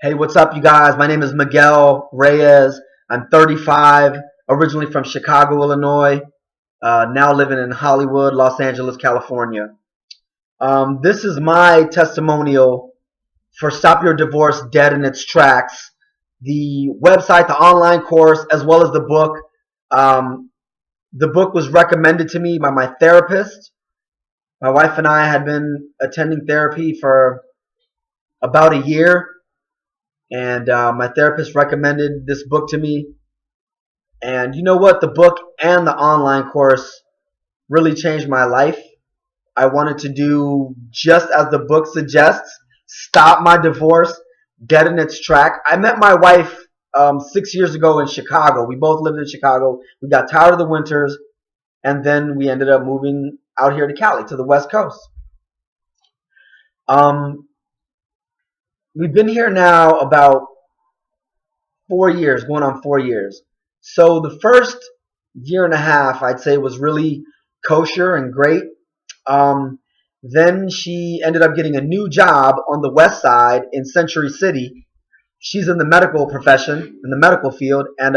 Hey, what's up, you guys? My name is Miguel Reyes. I'm 35, originally from Chicago, Illinois, now living in Hollywood, Los Angeles, California. This is my testimonial for Stop Your Divorce Dead in Its Tracks. The website, the online course, as well as the book. The book was recommended to me by my therapist. My wife and I had been attending therapy for about a year. And my therapist recommended this book to me. And you know what? The book and the online course really changed my life. I wanted to do just as the book suggests, stop my divorce dead in its track. I met my wife 6 years ago in Chicago. We both lived in Chicago. We got tired of the winters, and then we ended up moving out here to Cali, to the West Coast. We've been here now about 4 years, going on 4 years. So the first year and a half, I'd say, was really kosher and great. Then she ended up getting a new job on the west side in Century City. She's in the medical profession, in the medical field. And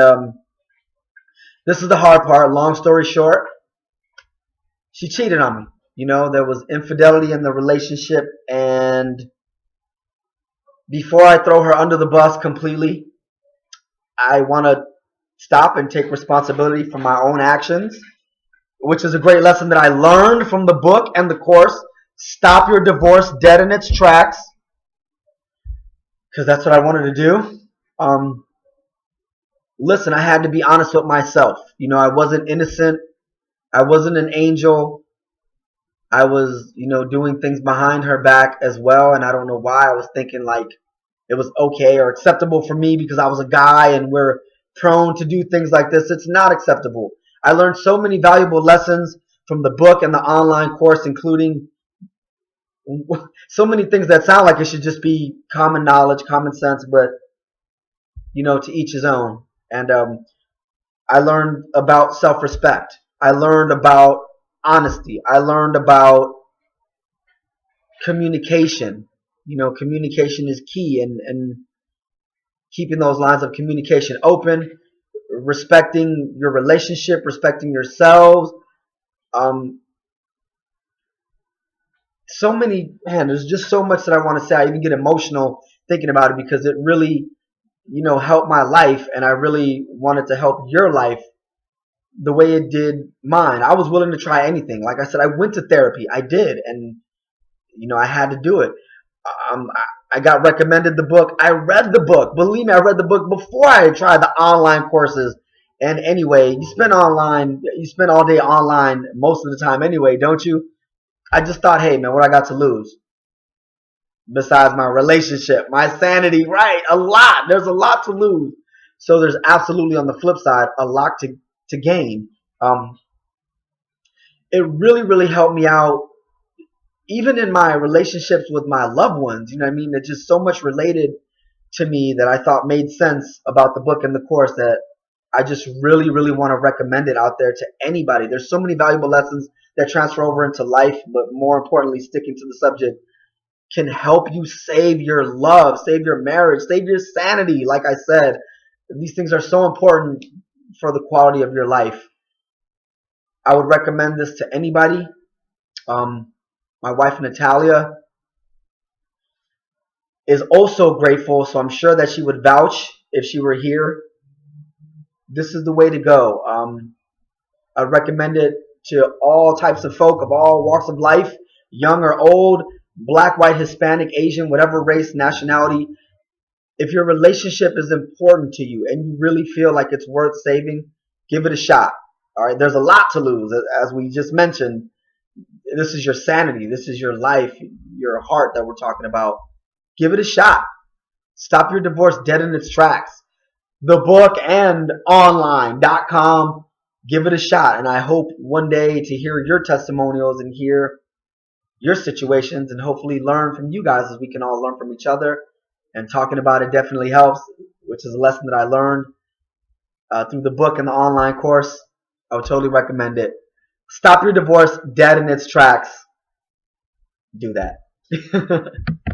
this is the hard part. Long story short, she cheated on me. You know, there was infidelity in the relationship, and before I throw her under the bus completely, I want to stop and take responsibility for my own actions, which is a great lesson that I learned from the book and the course. Stop your divorce dead in its tracks, because that's what I wanted to do. Listen, I had to be honest with myself. You know, I wasn't innocent. I wasn't an angel. I was, doing things behind her back as well, and I don't know why. I was thinking like it was okay or acceptable for me because I was a guy and we're prone to do things like this. It's not acceptable. I learned so many valuable lessons from the book and the online course, including so many things that sound like it should just be common knowledge, common sense, but, to each his own. And I learned about self-respect. I learned about honesty. I learned about communication. Communication is key, and keeping those lines of communication open, respecting your relationship, respecting yourselves. There's just so much that I want to say. I even get emotional thinking about it because it really, helped my life, and I really wanted to help your life the way it did mine. I was willing to try anything. Like I said, I went to therapy. I did, and I had to do it. I got recommended the book. I read the book. Believe me, I read the book before I tried the online courses. And anyway, you spend all day online most of the time anyway, don't you? I just thought, hey man, what I got to lose? Besides my relationship, my sanity, right? A lot. There's a lot to lose. So there's absolutely, on the flip side, a lot to gain. It really, really helped me out, even in my relationships with my loved ones. You know what I mean? It's just so much related to me that I thought made sense about the book and the course that I just really, really want to recommend it out there to anybody. There's so many valuable lessons that transfer over into life, but more importantly, sticking to the subject can help you save your love, save your marriage, save your sanity. Like I said, these things are so important for the quality of your life. I would recommend this to anybody. My wife Natalia is also grateful, so I'm sure that she would vouch if she were here. This is the way to go. I recommend it to all types of folk of all walks of life, young or old, black, white, Hispanic, Asian, whatever race, nationality. If your relationship is important to you and you really feel like it's worth saving, give it a shot. All right, there's a lot to lose, as we just mentioned. This is your sanity. This is your life, your heart that we're talking about. Give it a shot. Stop your divorce dead in its tracks. The book and online.com. Give it a shot. And I hope one day to hear your testimonials and hear your situations and hopefully learn from you guys, as we can all learn from each other. And talking about it definitely helps, which is a lesson that I learned through the book and the online course. I would totally recommend it. Stop your divorce dead in its tracks. Do that.